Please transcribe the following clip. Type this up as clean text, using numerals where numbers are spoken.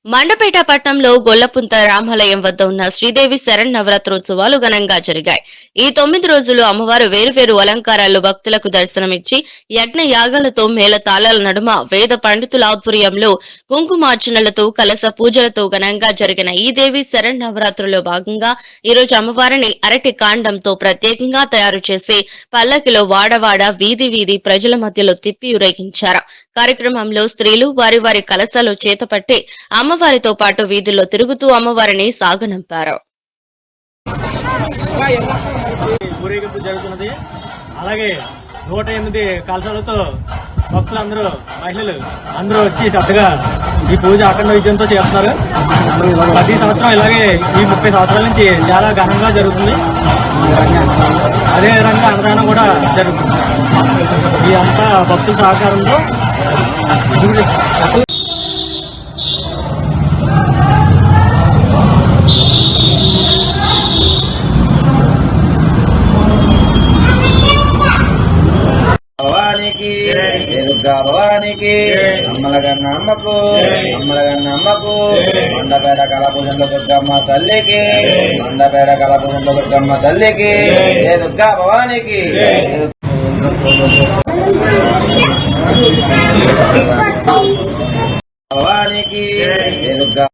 మండపేట పట్టణంలో గొల్లపుంత రామాలయం వద్ద ఉన్న శ్రీదేవి శరన్నవరాత్రోత్సవాలు ఘనంగా జరిగాయి. ఈ 9 రోజులు అమ్మవారు వేరువేరు అలంకారాల్లో భక్తులకు దర్శనమిచ్చి యజ్ఞ యాగాలతో మేళతాళాల నడుమ వేద పండితుల ఆధ్వర్యంలో కుంకుమార్చనలతో కలశ పూజలతో ఘనంగా జరిగిన ఈ దేవి శరన్నవరాత్రుల్లో భాగంగా ఈరోజు అమ్మవారిని అరటి కాండంతో ప్రత్యేకంగా తయారు చేసి పల్లకిలో వాడవాడ వీధి వీధి ప్రజల మధ్యలో తిప్పి ఊరేగించారు. కార్యక్రమంలో స్త్రీలు వారి వారి కలశాలు చేతపట్టి అమ్మవారితో పాటు వీధుల్లో తిరుగుతూ అమ్మవారిని సాగనంపారు. ఊరేగింపు జరుగుతున్నది. అలాగే 108 కలశాలతో భక్తులందరూ మహిళలు అందరూ వచ్చి శ్రద్ధగా ఈ పూజ అఖండ విజయంతో చేస్తున్నారు. ప్రతి సంవత్సరం ఇలాగే ఈ 30 సంవత్సరాల నుంచి చాలా ఘనంగా జరుగుతుంది. అదే విధంగా అన్నదానం కూడా జరుగుతుంది. ఈ అంతా భక్తుల సహకారంతో భవానికి దుర్గా భవానికి అమ్మలగన్న అమ్మకు మండపేట కళాపూజంలో దుర్గమ్మ తల్లికి దుర్గా భవానికి భవానికి దుర్గా